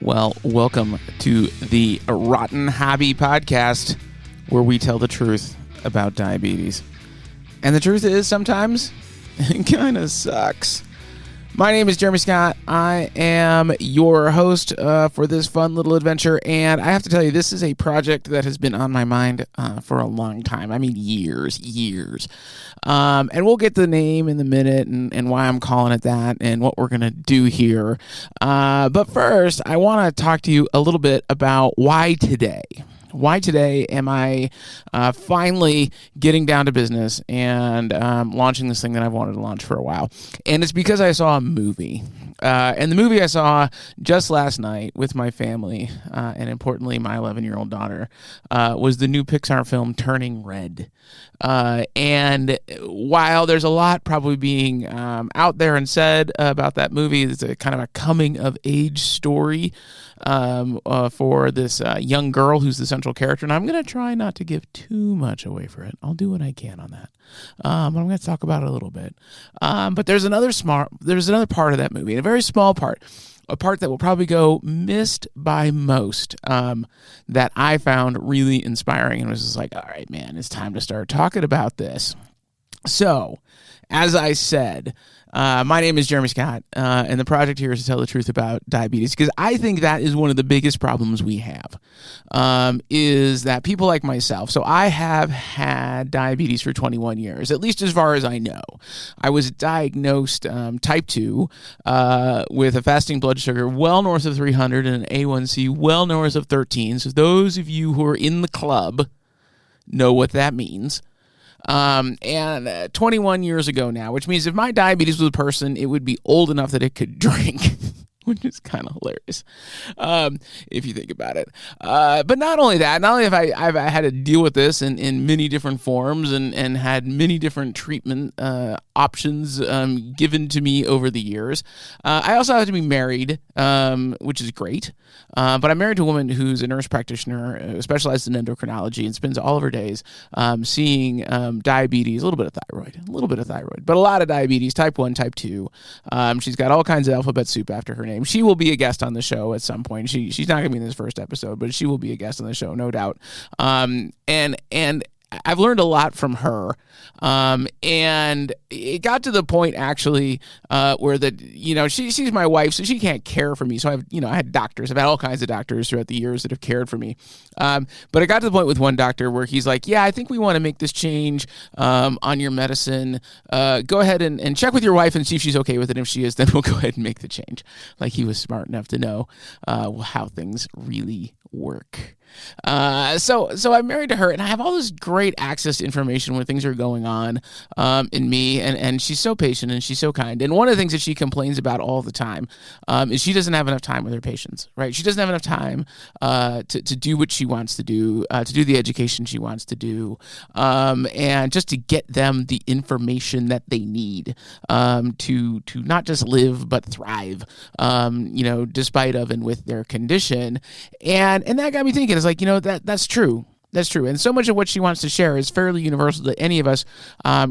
Well, welcome to the Rotten Hobby Podcast, where we tell the truth about diabetes. And the truth is, sometimes it kind of sucks. My name is Jeremy Scott. I am your host for this fun little adventure, and I have to tell you, this is a project that has been on my mind for a long time. I mean, years. And we'll get the name in a minute and why I'm calling it that and what we're going to do here. But first, I want to talk to you a little bit about why today. Why today am I finally getting down to business and launching this thing that I've wanted to launch for a while? And it's because I saw a movie. And the movie I saw just last night with my family, and importantly, my 11-year-old daughter, was the new Pixar film Turning Red. And while there's a lot probably being out there and said about that movie, it's a kind of a coming-of-age story for this young girl who's the central character, and I'm going to try not to give too much away for it. I'll do what I can on that. But I'm going to talk about it a little bit. But there's another part of that movie, a very small part, a part that will probably go missed by most, that I found really inspiring and was just like, all right, man, it's time to start talking about this. So, as I said, my name is Jeremy Scott, and the project here is to tell the truth about diabetes, because I think that is one of the biggest problems we have, is that people like myself, so I have had diabetes for 21 years, at least as far as I know. I was diagnosed type 2 with a fasting blood sugar well north of 300 and an A1C well north of 13, so those of you who are in the club know what that means. And 21 years ago now, which means if my diabetes was a person, it would be old enough that it could drink, which is kind of hilarious, if you think about it. But not only that, not only have I've had to deal with this in many different forms and had many different treatment options given to me over the years, I also have to be married, which is great. But I'm married to a woman who's a nurse practitioner, specialized in endocrinology, and spends all of her days seeing diabetes, a little bit of thyroid, but a lot of diabetes, type 1, type 2. She's got all kinds of alphabet soup after her name. She will be a guest on the show at some point. She's not going to be in this first episode, but she will be a guest on the show, no doubt. And I've learned a lot from her. And it got to the point actually where she's my wife, so she can't care for me. So I had doctors. I've had all kinds of doctors throughout the years that have cared for me. But it got to the point with one doctor where he's like, yeah, I think we want to make this change on your medicine. Go ahead and check with your wife and see if she's okay with it. If she is, then we'll go ahead and make the change. Like, he was smart enough to know how things really work. So I'm married to her, and I have all this great access to information when things are going on in me, and she's so patient and she's so kind. And one of the things that she complains about all the time is she doesn't have enough time with her patients, right? She doesn't have enough time to do what she wants to do the education she wants to do, and just to get them the information that they need to not just live but thrive, despite of and with their condition. And that got me thinking. It's like, that's true. That's true. And so much of what she wants to share is fairly universal to any of us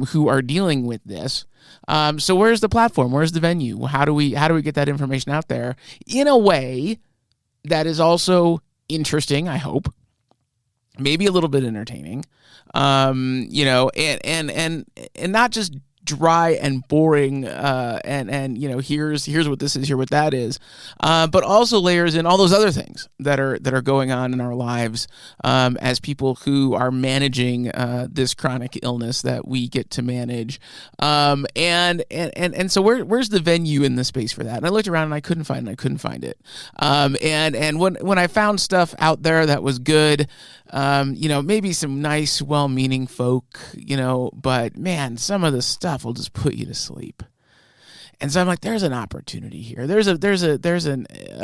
who are dealing with this. So where's the platform? Where's the venue? How do we get that information out there in a way that is also interesting, I hope, maybe a little bit entertaining, and not just dry and boring, and here's what this is, here what that is, but also layers in all those other things that are going on in our lives as people who are managing this chronic illness that we get to manage, and so where's the venue in the space for that? And I looked around and I couldn't find it, and when I found stuff out there that was good, maybe some nice, well-meaning folk, but man, some of the stuff will just put you to sleep. And so I'm like, there's an opportunity here. There's a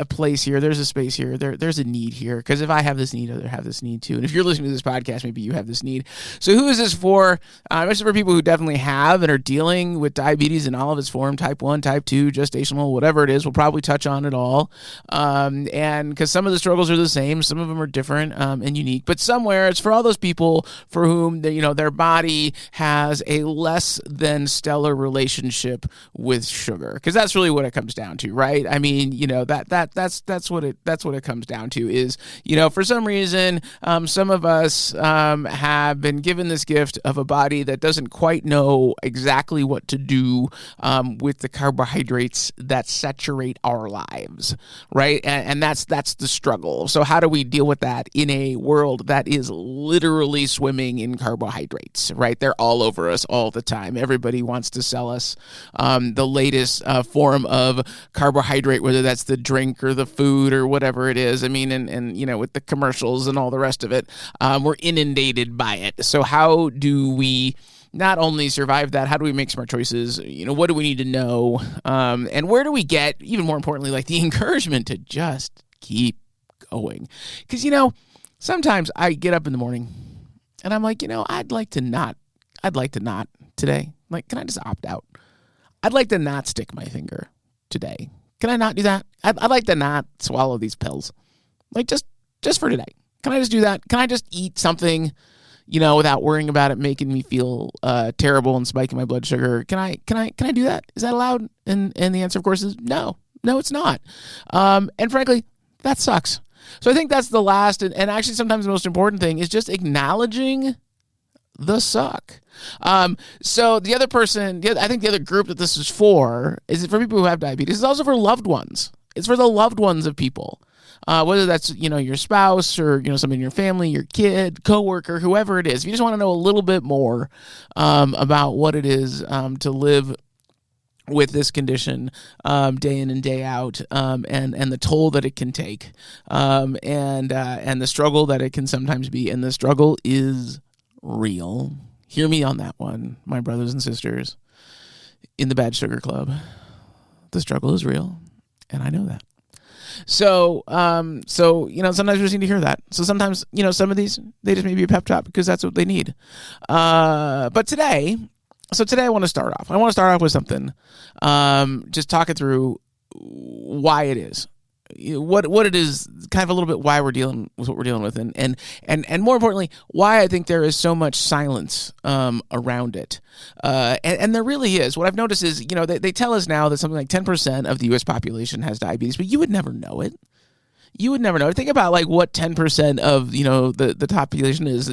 place here. There's a space here. There's a need here. Because if I have this need, others have this need too. And if you're listening to this podcast, maybe you have this need. So who is this for? This is for people who definitely have and are dealing with diabetes in all of its form, type 1, type 2, gestational, whatever it is. We'll probably touch on it all. And because some of the struggles are the same, some of them are different and unique. But somewhere it's for all those people for whom their body has a less than stellar relationship with sugar. sugar, because that's really what it comes down to, right? I mean, that's what it comes down to is, for some reason, some of us have been given this gift of a body that doesn't quite know exactly what to do with the carbohydrates that saturate our lives, right? And that's the struggle. So how do we deal with that in a world that is literally swimming in carbohydrates, right? They're all over us all the time. Everybody wants to sell us the latest form of carbohydrate, whether that's the drink or the food or whatever it is. I mean, and with the commercials and all the rest of it, we're inundated by it. So how do we not only survive that, how do we make smart choices? What do we need to know? And where do we get, even more importantly, like the encouragement to just keep going? Because, sometimes I get up in the morning and I'm like, I'd like to not today. Like, can I just opt out? I'd like to not stick my finger today. Can I not do that? I'd like to not swallow these pills. Like, just for today. Can I just do that? Can I just eat something, without worrying about it making me feel terrible and spiking my blood sugar? Can I do that? Is that allowed? And the answer, of course, is no. No, it's not. And frankly, that sucks. So I think that's the last and actually sometimes the most important thing is just acknowledging the suck. So the other person, I think the other group that this is for people who have diabetes. It's also for loved ones. It's for the loved ones of people. Whether that's, your spouse or, somebody in your family, your kid, coworker, whoever it is. If you just want to know a little bit more about what it is to live with this condition day in and day out, and the toll that it can take, and the struggle that it can sometimes be. And the struggle is real. Hear me on that one, my brothers and sisters in the Bad Sugar Club. The struggle is real, and I know that. So sometimes we just need to hear that. So sometimes, some of these, they just may be a pep talk because that's what they need. But today I want to start off. I want to start off with something, just talking through why it is, what it is, kind of a little bit why we're dealing with what we're dealing with, and more importantly, why I think there is so much silence around it. And there really is. What I've noticed is, they tell us now that something like 10% of the U.S. population has diabetes, but you would never know it. You would never know. Think about like what 10% of, the population is.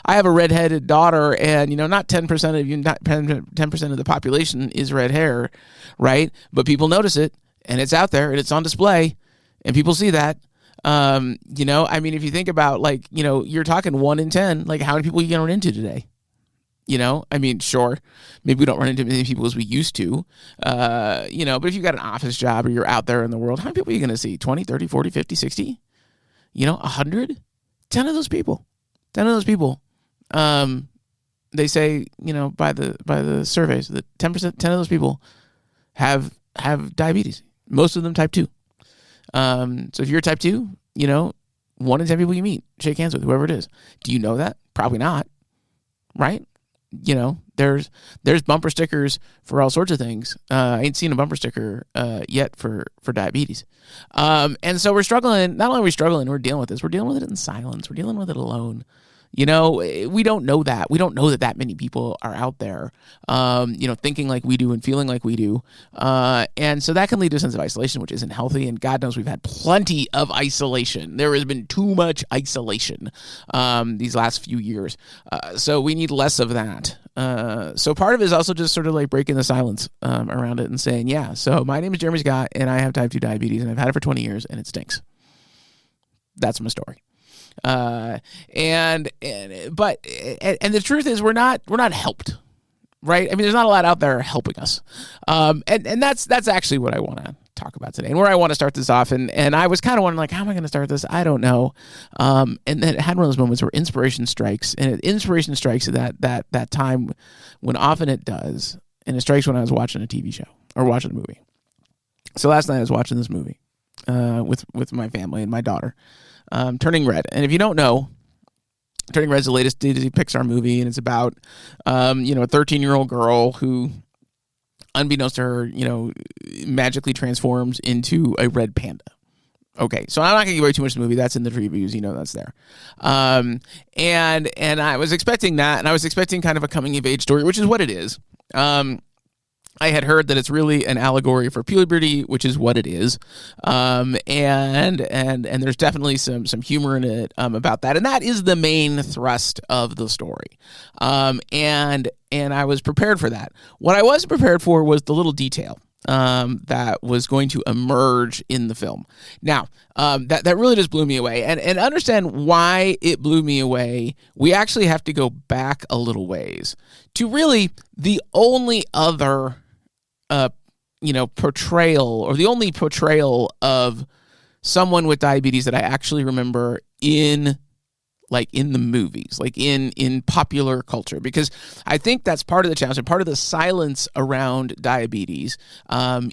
I have a redheaded daughter, and, not 10% of you, not 10% of the population is red hair, right? But people notice it, and it's out there, and it's on display, and people see that. I mean, if you think about like, you're talking 1 in 10, like how many people are you going to run into today? I mean, sure, maybe we don't run into as many people as we used to, but if you've got an office job or you're out there in the world, how many people are you going to see? 20, 30, 40, 50, 60, 100? 10 of those people, they say, by the surveys that 10% of those people have diabetes, most of them type 2. So if you're type 2, 1 in 10 people you meet, shake hands with, whoever it is. Do you know that? Probably not, right? There's bumper stickers for all sorts of things. I ain't seen a bumper sticker yet for diabetes. And so we're struggling. Not only are we struggling, we're dealing with this. We're dealing with it in silence. We're dealing with it alone. We don't know that. We don't know that many people are out there, thinking like we do and feeling like we do. And so that can lead to a sense of isolation, which isn't healthy. And God knows we've had plenty of isolation. There has been too much isolation these last few years. So we need less of that. So part of it is also just sort of like breaking the silence around it and saying, yeah, so my name is Jeremy Scott, and I have type 2 diabetes, and I've had it for 20 years, and it stinks. That's my story. But the truth is we're not helped, right? I mean, there's not a lot out there helping us. And that's actually what I want to talk about today and where I want to start this off. And I was kind of wondering, like, how am I going to start this? I don't know. And then it had one of those moments where inspiration strikes, and inspiration strikes at that time when often it does. And it strikes when I was watching a TV show or watching a movie. So last night I was watching this movie, with my family and my daughter. Turning Red. And if you don't know, Turning Red is the latest Disney Pixar movie, and it's about, a 13-year-old girl who, unbeknownst to her, magically transforms into a red panda. Okay, so I'm not going to give away too much of the movie. That's in the previews. That's there. And I was expecting that, and I was expecting kind of a coming-of-age story, which is what it is. I had heard that it's really an allegory for puberty, which is what it is, and there's definitely some humor in it about that, and that is the main thrust of the story, and I was prepared for that. What I wasn't prepared for was the little detail that was going to emerge in the film. Now, that really just blew me away, and understand why it blew me away. We actually have to go back a little ways to really the only other portrayal, or the only portrayal of someone with diabetes that I actually remember in the movies, like in popular culture, because I think that's part of the challenge and part of the silence around diabetes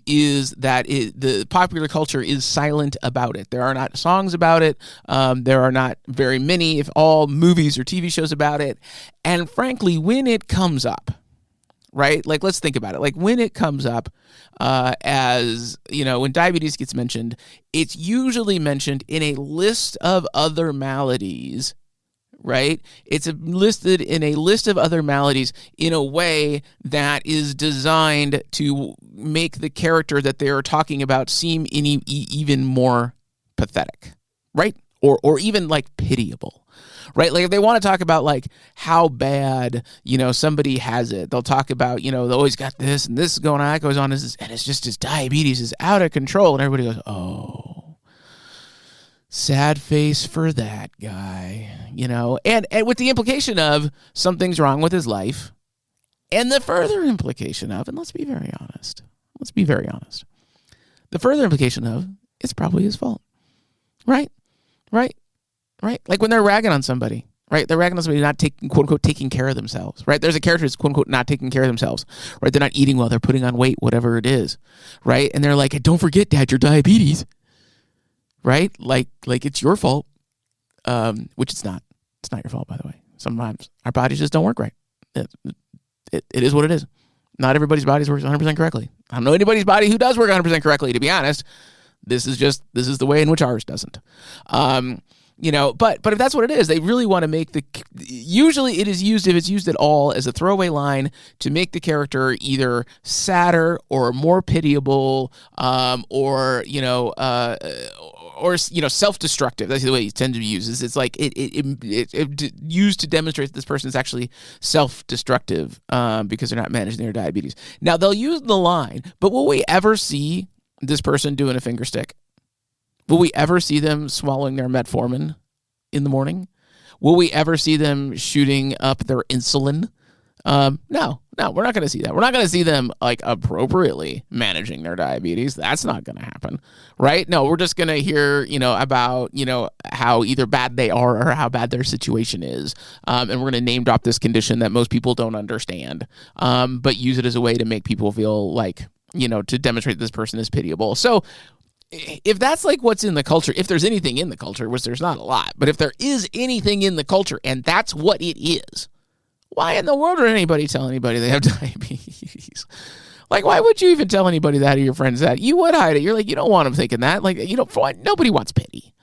is that the popular culture is silent about it. There are not songs about it. There are not very many, if all, movies or TV shows about it. And frankly, when it comes up, right? Like, let's think about it. Like, when it comes up when diabetes gets mentioned, it's usually mentioned in a list of other maladies, right? It's listed in a list of other maladies in a way that is designed to make the character that they are talking about seem even more pathetic, right? Or even like pitiable. Right? Like if they want to talk about like how bad, somebody has it, they'll talk about, they always got this and this is going on, that goes on, and it's just his diabetes is out of control. And everybody goes, oh, sad face for that guy, and with the implication of something's wrong with his life. And the further implication of, and let's be very honest, the further implication of, it's probably his fault. Right? Like when they're ragging on somebody, right? They're ragging on somebody not quote unquote taking care of themselves, right? There's a character who's quote unquote not taking care of themselves, right? They're not eating well, they're putting on weight, whatever it is, right? And they're like, hey, don't forget, Dad, your diabetes, right? Like it's your fault, which it's not. It's not your fault, by the way. Sometimes our bodies just don't work right. It is what it is. Not everybody's bodies works 100% correctly. I don't know anybody's body who does work 100% correctly, to be honest. This is the way in which ours doesn't. But if that's what it is, they really want to make usually it is used, if it's used at all, as a throwaway line to make the character either sadder or more pitiable, or self-destructive. That's the way it tends to be used. It's like it used to demonstrate that this person is actually self-destructive because they're not managing their diabetes. Now they'll use the line, but will we ever see this person doing a finger stick? Will we ever see them swallowing their metformin in the morning? Will we ever see them shooting up their insulin? No, we're not going to see that. We're not going to see them like appropriately managing their diabetes. That's not going to happen, right? No, we're just going to hear, about, how either bad they are or how bad their situation is. And we're going to name drop this condition that most people don't understand, but use it as a way to make people feel like, to demonstrate that this person is pitiable. So if that's like what's in the culture, if there's anything in the culture, which there's not a lot, but if there is anything in the culture and that's what it is, why in the world would anybody tell anybody they have diabetes? Like, why would you even tell anybody that, or your friends that? You would hide it. You're like, you don't want them thinking that. Like, nobody wants pity,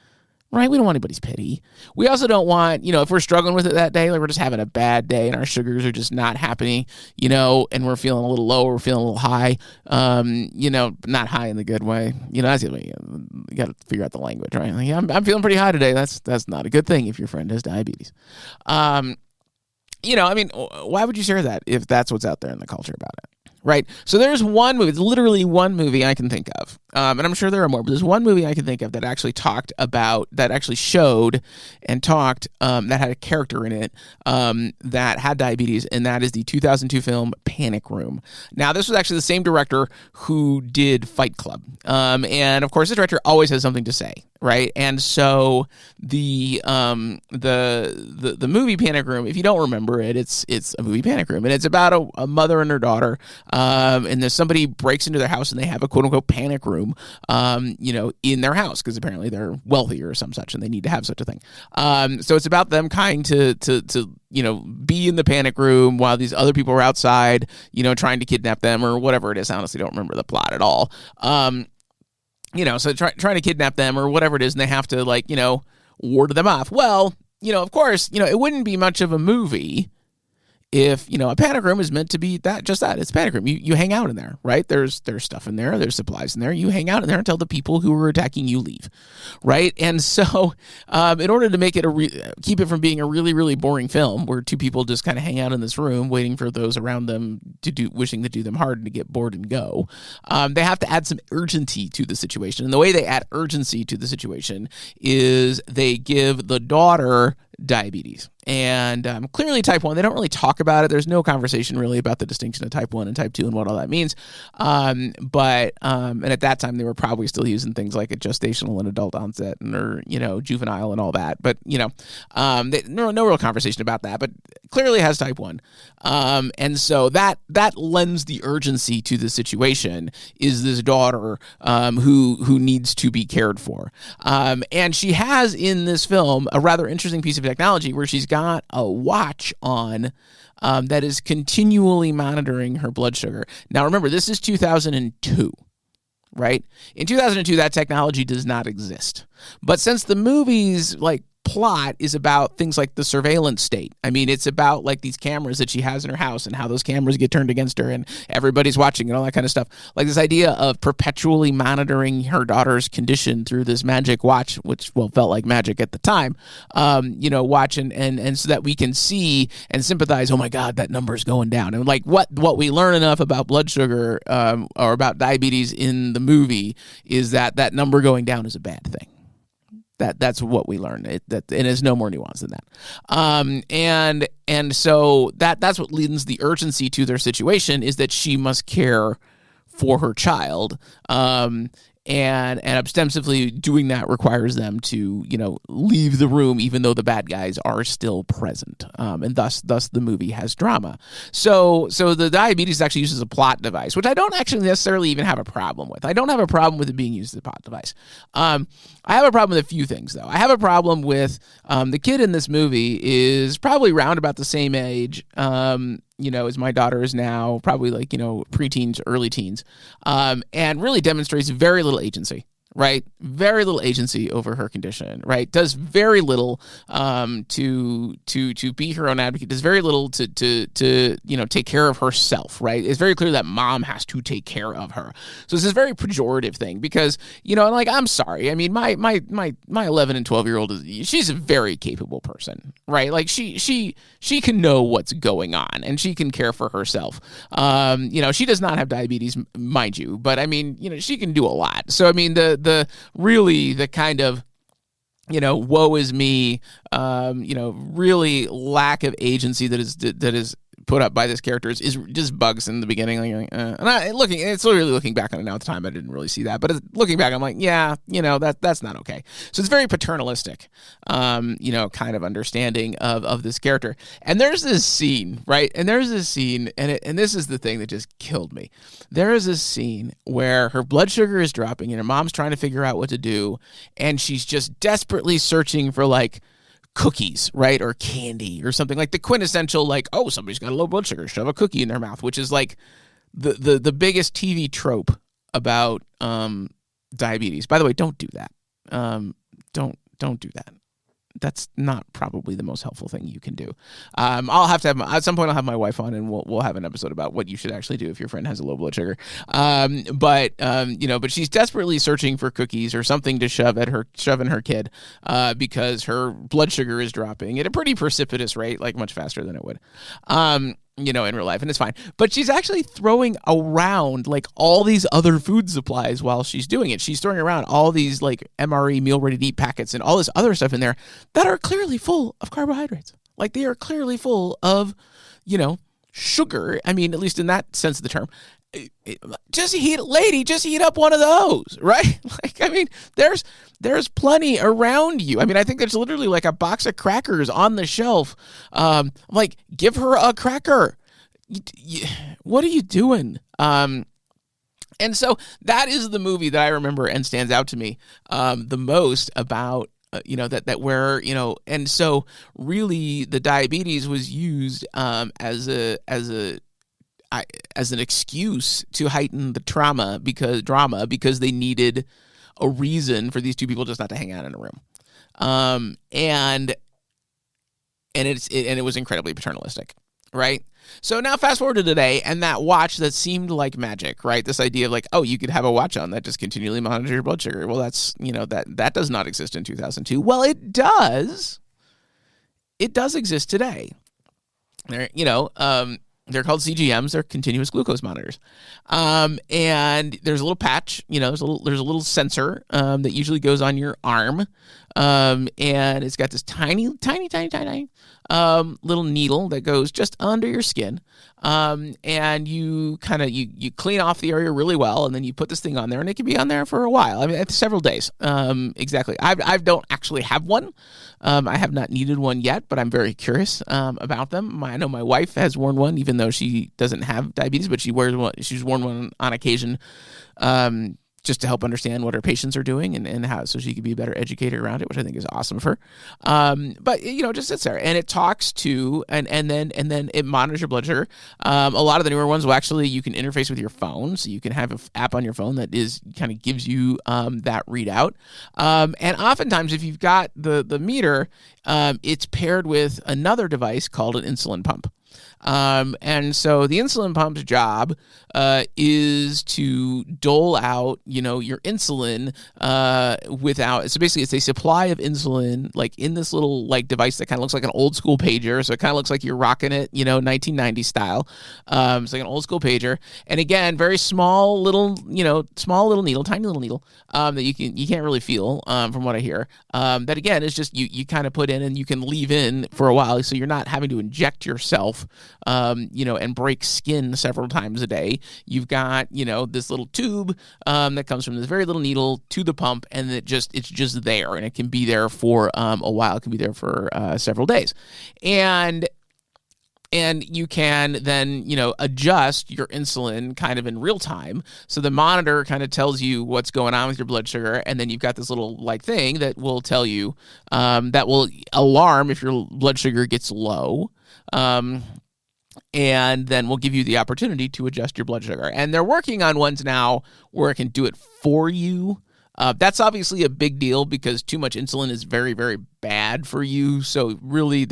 right? We don't want anybody's pity. We also don't want, if we're struggling with it that day, like we're just having a bad day and our sugars are just not happening, and we're feeling a little low, we're feeling a little high, not high in the good way. That's the way you got to figure out the language, right? Like, I'm feeling pretty high today. That's not a good thing if your friend has diabetes. Why would you share that if that's what's out there in the culture about it? Right. So there's one movie, it's literally one movie I can think of. And I'm sure there are more, but there's one movie I can think of that actually showed and talked, that had a character in it that had diabetes, and that is the 2002 film Panic Room. Now, this was actually the same director who did Fight Club. And of course, the director always has something to say, right? And so the movie Panic Room, if you don't remember it, it's a movie Panic Room, and it's about a mother and her daughter, and there's somebody breaks into their house and they have a quote unquote panic room, in their house because apparently they're wealthy or some such and they need to have such a thing. So it's about them kind to be in the panic room while these other people are outside, trying to kidnap them or whatever it is. I honestly don't remember the plot at all. So trying to kidnap them or whatever it is, and they have to ward them off. Well, of course, it wouldn't be much of a movie if, a panic room is meant to be just that. It's a panic room. You hang out in there, right? There's stuff in there. There's supplies in there. You hang out in there until the people who are attacking you leave, right? And so in order to make it keep it from being a really, really boring film where two people just kind of hang out in this room waiting for those around them wishing to do them hard and to get bored and go, they have to add some urgency to the situation. And the way they add urgency to the situation is they give the daughter diabetes. And clearly type 1, they don't really talk about it. There's no conversation really about the distinction of type 1 and type 2 and what all that means. But at that time, they were probably still using things like a gestational and adult onset or juvenile and all that. But, no real conversation about that. But clearly has type 1. And so that lends the urgency to the situation, is this daughter who needs to be cared for. And she has in this film a rather interesting piece of technology where she's got a watch on that is continually monitoring her blood sugar. Now, remember, this is 2002, right? In 2002, that technology does not exist. But since the movie's plot is about things like the surveillance state. I mean, it's about these cameras that she has in her house and how those cameras get turned against her and everybody's watching and all that kind of stuff. Like this idea of perpetually monitoring her daughter's condition through this magic watch, which felt like magic at the time, watch and so that we can see and sympathize, oh my God, that number's going down. And what we learn enough about blood sugar or about diabetes in the movie is that number going down is a bad thing. That's what we learned. And there's no more nuance than that. And so that's what lends the urgency to their situation, is that she must care for her child. And ostensibly doing that requires them to, leave the room even though the bad guys are still present. And thus the movie has drama. So the diabetes actually uses a plot device, which I don't actually necessarily even have a problem with. I don't have a problem with it being used as a plot device. I have a problem with a few things, though. I have a problem with the kid in this movie is probably around about the same age, as my daughter is now, probably preteens, early teens, and really demonstrates very little agency, right? Very little agency over her condition, right? Does very little to be her own advocate. Does very little to take care of herself, right? It's very clear that mom has to take care of her. So it's this very pejorative thing because I'm sorry. I mean, my 11 and 12-year-old she's a very capable person, right? Like she can know what's going on and she can care for herself. She does not have diabetes, mind you, but I mean, she can do a lot. So I mean, the kind of woe is me, really lack of agency that is put up by this character is just bugs in the beginning. It's really looking back on it now. At the time, I didn't really see that, but looking back, I'm like, yeah, that's not okay. So it's very paternalistic, kind of understanding of this character. And there's this scene, right? And this is the thing that just killed me. There is this scene where her blood sugar is dropping and her mom's trying to figure out what to do, and she's just desperately searching for cookies, right? Or candy or something, like the quintessential, somebody's got a low blood sugar, shove a cookie in their mouth, which is the biggest TV trope about diabetes. By the way, don't do that. Don't do that. That's not probably the most helpful thing you can do. I'll have to at some point I'll have my wife on and we'll have an episode about what you should actually do if your friend has a low blood sugar. But she's desperately searching for cookies or something to shove in her kid because her blood sugar is dropping at a pretty precipitous rate, much faster than it would. In real life, and it's fine. But she's actually throwing around all these other food supplies while she's doing it. She's throwing around all these MRE meal ready to eat packets and all this other stuff in there that are clearly full of carbohydrates. They are clearly full of, sugar. I mean, at least in that sense of the term. Just heat up one of those, right? There's plenty around you. I mean, I think there's literally a box of crackers on the shelf. Give her a cracker. What are you doing? And so that is the movie that I remember and stands out to me the most about and so really the diabetes was used as an excuse to heighten the drama because they needed a reason for these two people just not to hang out in a room. And it was incredibly paternalistic. right? So now fast forward to today, and that watch that seemed like magic, right? This idea of like, oh, you could have a watch on that just continually monitors your blood sugar. Well, that's, that does not exist in 2002. Well, it does. It does exist today. They're called CGMs. They're continuous glucose monitors. And there's a little patch, there's a little sensor that usually goes on your arm. And it's got this tiny little needle that goes just under your skin. And you kind of you clean off the area really well, and then you put this thing on there, and it can be on there for a while. I mean, several days. Exactly. I don't actually have one. I have not needed one yet, but I'm very curious about them. I know my wife has worn one, even though she doesn't have diabetes, but she wears one. She's worn one on occasion, just to help understand what her patients are doing and how, so she could be a better educator around it, which I think is awesome for her. But it just sits there and it talks to, and then it monitors your blood sugar. A lot of the newer ones will actually, you can interface with your phone. So you can have an app on your phone that kind of gives you that readout. And oftentimes if you've got the meter, it's paired with another device called an insulin pump. And so the insulin pump's job is to dole out, your insulin so basically it's a supply of insulin like in this little like device that kind of looks like an old school pager. So it kind of looks like you're rocking it, 1990 style. It's like an old school pager. And again, very small little needle, tiny little needle that you can't really feel from what I hear. That again is just you kind of put in and you can leave in for a while, so you're not having to inject yourself and break skin several times a day. You've got, this little tube that comes from this very little needle to the pump, and it's just there, and it can be there for a while. It can be there for several days. And you can then, adjust your insulin kind of in real time. So the monitor kind of tells you what's going on with your blood sugar. And then you've got this little like thing that will tell you, that will alarm if your blood sugar gets low. And then we'll give you the opportunity to adjust your blood sugar. And they're working on ones now where it can do it for you. That's obviously a big deal because too much insulin is very, very bad for you. So really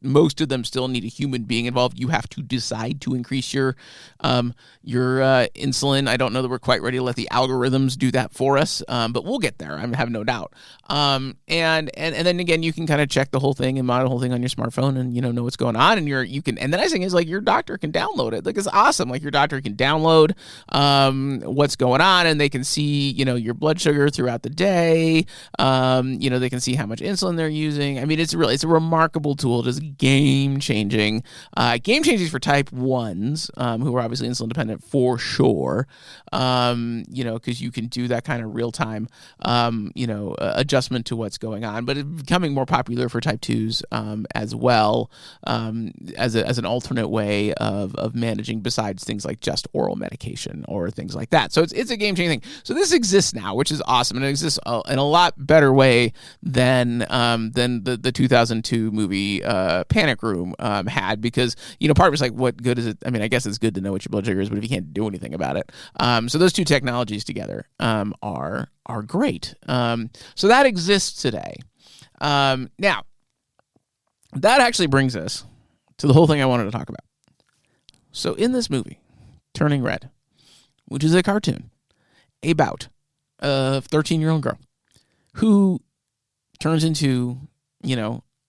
most of them still need a human being involved. You have to decide to increase your insulin. I don't know that we're quite ready to let the algorithms do that for us, but we'll get there. I have no doubt. And then again, you can kind of check the whole thing and monitor the whole thing on your smartphone, and know what's going on. And and the nice thing is like your doctor can download it. Like it's awesome. Like your doctor can download what's going on, and they can see your blood sugar throughout the day. They can see how much insulin they're using. I mean, it's a remarkable tool. Just game changing for type 1s who are obviously insulin dependent for sure, because you can do that kind of real time adjustment to what's going on. But it's becoming more popular for type 2s as well, as an alternate way of managing besides things like just oral medication or things like that. So it's a game changing thing. So this exists now, which is awesome, and it exists in a lot better way than the 2002 movie Panic Room had, because part of it's like, what good is it? I mean, I guess it's good to know what your blood sugar is, but if you can't do anything about it, so those two technologies together are great. So that exists today. Now that actually brings us to the whole thing I wanted to talk about. So in this movie, Turning Red, which is a cartoon about a 13-year-old girl who turns into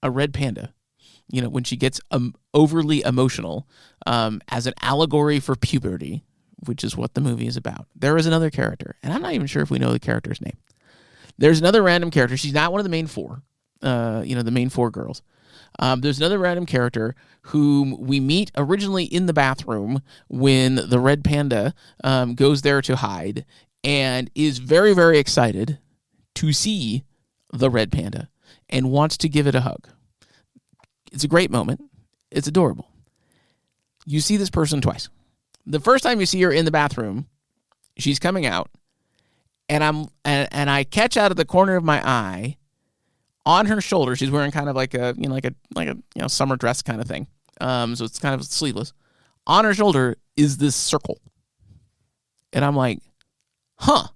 a red panda when she gets overly emotional, as an allegory for puberty, which is what the movie is about. There is another character, and I'm not even sure if we know the character's name. There's another random character. She's not one of the main four, the main four girls. There's another random character whom we meet originally in the bathroom when the red panda goes there to hide, and is very, very excited to see the red panda and wants to give it a hug. It's a great moment. It's adorable. You see this person twice. The first time you see her in the bathroom, she's coming out, and I catch out of the corner of my eye, on her shoulder, she's wearing kind of like a summer dress kind of thing. So it's kind of sleeveless. On her shoulder is this circle. And I'm like, huh.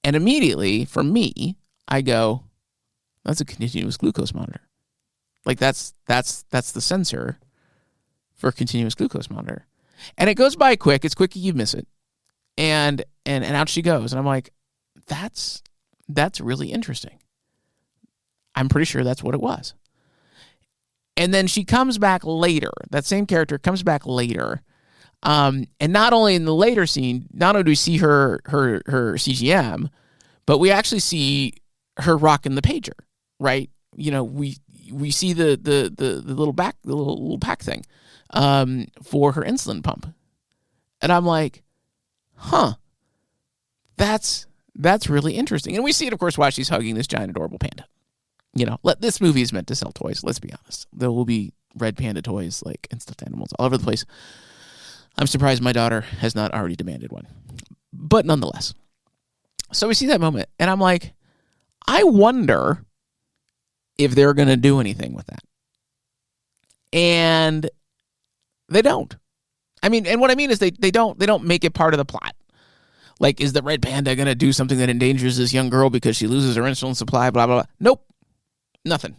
And immediately, for me, I go, that's a continuous glucose monitor. Like that's the sensor for a continuous glucose monitor. And it goes by quick. It's quick, you miss it. And out she goes. And I'm like, that's really interesting. I'm pretty sure that's what it was. And then she comes back later. That same character comes back later. And not only in the later scene, not only do we see her CGM, but we actually see her rocking the pager, right? We see the little pack thing for her insulin pump. And I'm like, huh, that's really interesting. And we see it, of course, while she's hugging this giant adorable panda. This movie is meant to sell toys. Let's be honest. There will be red panda toys and stuffed animals all over the place. I'm surprised my daughter has not already demanded one. But nonetheless. So we see that moment, and I'm like, I wonder if they're going to do anything with that. And they don't. I mean, and what I mean is they don't make it part of the plot. Like, is the red panda going to do something that endangers this young girl because she loses her insulin supply, blah, blah, blah. Nope. Nothing.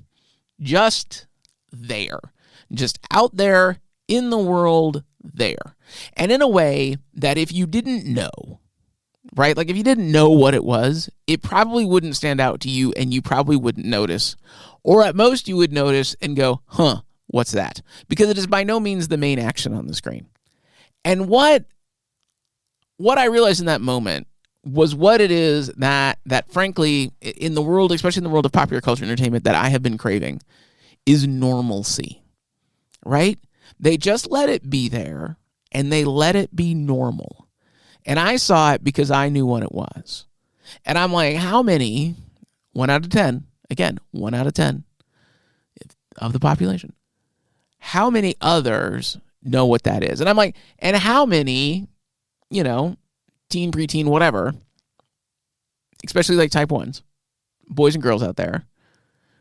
Just there. Just out there in the world there. And in a way that if you didn't know, right? Like if you didn't know what it was, it probably wouldn't stand out to you and you probably wouldn't notice. Or at most you would notice and go, huh, what's that? Because it is by no means the main action on the screen. And what I realized in that moment was what it is that frankly, in the world, especially in the world of popular culture entertainment, that I have been craving is normalcy, right? They just let it be there, and they let it be normal. And I saw it because I knew what it was. And I'm like, how many, 1 out of 10, again, 1 out of 10 of the population, how many others know what that is? And I'm like, and how many, teen, preteen, whatever, especially like type 1s, boys and girls out there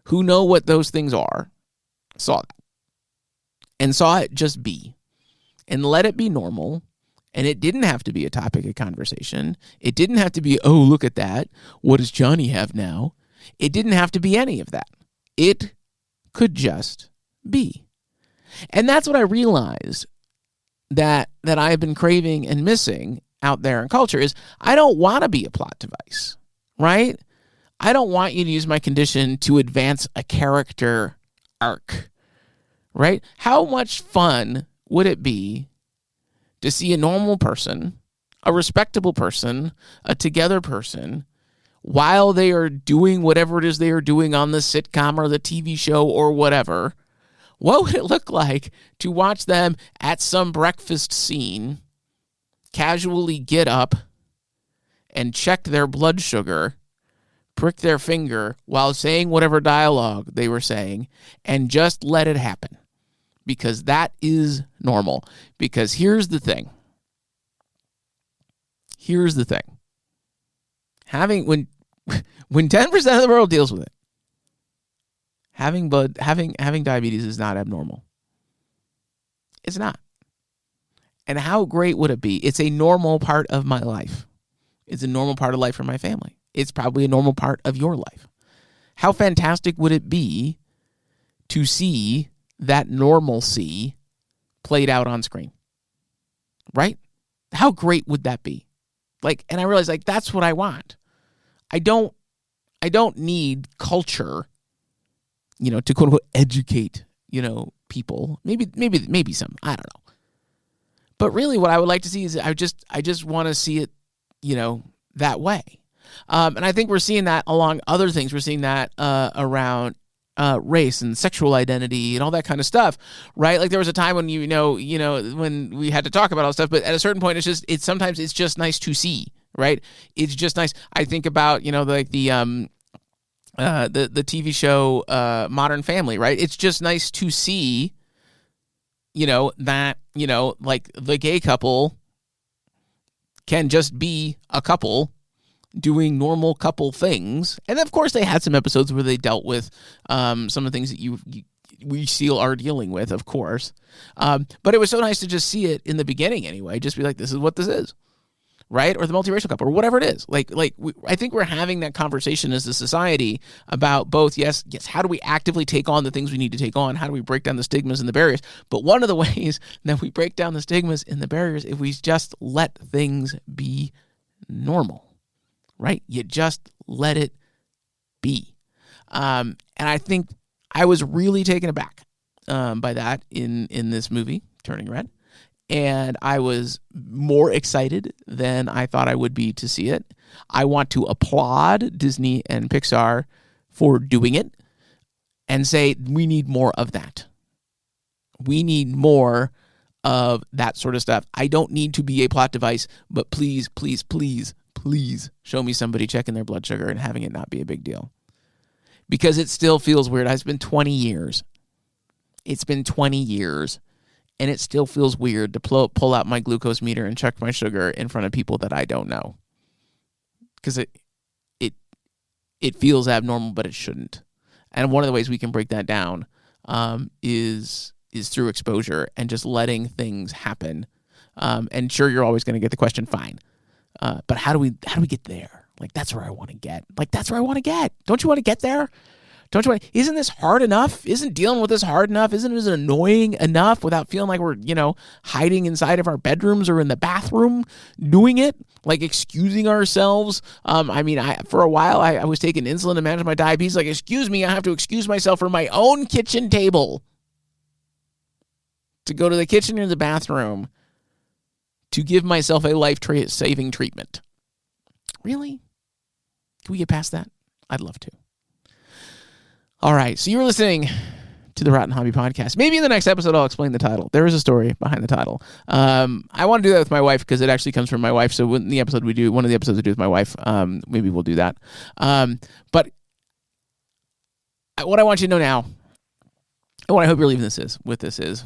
who know what those things are, saw that. And saw it just be. And let it be normal. And it didn't have to be a topic of conversation. It didn't have to be, oh, look at that. What does Johnny have now? It didn't have to be any of that. It could just be. And that's what I realized that I have been craving and missing out there in culture is I don't want to be a plot device, right? I don't want you to use my condition to advance a character arc, right? How much fun would it be to see a normal person, a respectable person, a together person, while they are doing whatever it is they are doing on the sitcom or the TV show or whatever? What would it look like to watch them at some breakfast scene casually get up and check their blood sugar, prick their finger while saying whatever dialogue they were saying, and just let it happen? Because that is normal. Because here's the thing. When 10% of the world deals with it, having diabetes is not abnormal. It's not. And how great would it be? It's a normal part of my life. It's a normal part of life for my family. It's probably a normal part of your life. How fantastic would it be to see that normalcy played out on screen? Right? How great would that be? And I realized that's what I want. I don't need culture, to quote unquote educate, people. Maybe some. I don't know. But really what I would like to see is I just want to see it, that way. And I think we're seeing that along other things. We're seeing that around race and sexual identity and all that kind of stuff, right? Like there was a time when when we had to talk about all stuff, but at a certain point, sometimes it's just nice to see, right? It's just nice. I think about the TV show Modern Family, right? It's just nice to see, that the gay couple can just be a couple doing normal couple things. And of course they had some episodes where they dealt with some of the things that we still are dealing with, of course. But it was so nice to just see it in the beginning anyway, just be like, this is what this is, right? Or the multiracial couple, or whatever it is. I think we're having that conversation as a society about both, yes, how do we actively take on the things we need to take on? How do we break down the stigmas and the barriers? But one of the ways that we break down the stigmas and the barriers is we just let things be normal, right? You just let it be. And I think I was really taken aback by that in this movie, Turning Red. And I was more excited than I thought I would be to see it. I want to applaud Disney and Pixar for doing it and say we need more of that. We need more of that sort of stuff. I don't need to be a plot device, but please, please, please, please show me somebody checking their blood sugar and having it not be a big deal. Because it still feels weird. It's been 20 years. It's been 20 years. And it still feels weird to pull out my glucose meter and check my sugar in front of people that I don't know. Because it feels abnormal, but it shouldn't. And one of the ways we can break that down is through exposure and just letting things happen. And sure, you're always going to get the question, fine. But how do we get there? Like, that's where I want to get. Don't you want to get there? Isn't this hard enough? Isn't dealing with this hard enough? Isn't it annoying enough without feeling like we're, hiding inside of our bedrooms or in the bathroom doing it? Like excusing ourselves. For a while, I was taking insulin to manage my diabetes. Like, excuse me, I have to excuse myself from my own kitchen table to go to the kitchen or the bathroom to give myself a life-saving treatment. Really? Can we get past that? I'd love to. All right, so you were listening to the Rotten Hobby Podcast. Maybe in the next episode I'll explain the title. There is a story behind the title. I want to do that with my wife because it actually comes from my wife. So one of the episodes we do with my wife, maybe we'll do that. But what I want you to know now, and what I hope you're leaving with this is,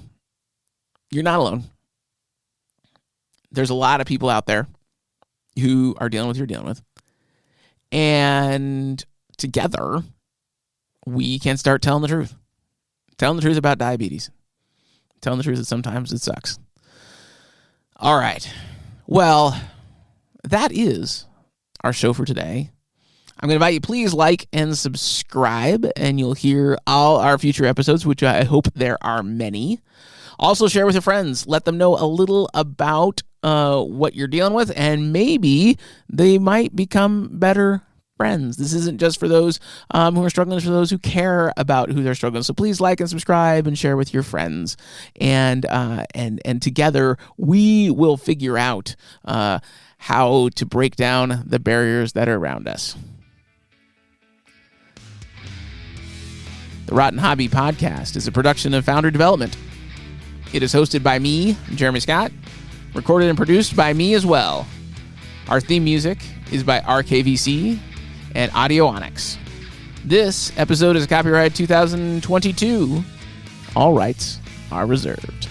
you're not alone. There's a lot of people out there who are dealing with what you're dealing with. And together, we can start telling the truth. Telling the truth about diabetes. Telling the truth that sometimes it sucks. All right. Well, that is our show for today. I'm going to invite you, please like and subscribe, and you'll hear all our future episodes, which I hope there are many. Also, share with your friends. Let them know a little about what you're dealing with, and maybe they might become better friends. This isn't just for those who are struggling, it's for those who care about who they're struggling. So please like and subscribe and share with your friends. And together we will figure out how to break down the barriers that are around us. The Rotten Hobby Podcast is a production of Founder Development. It is hosted by me, Jeremy Scott, recorded and produced by me as well. Our theme music is by RKVC and Audio Onyx. This episode is copyright 2022. All rights are reserved.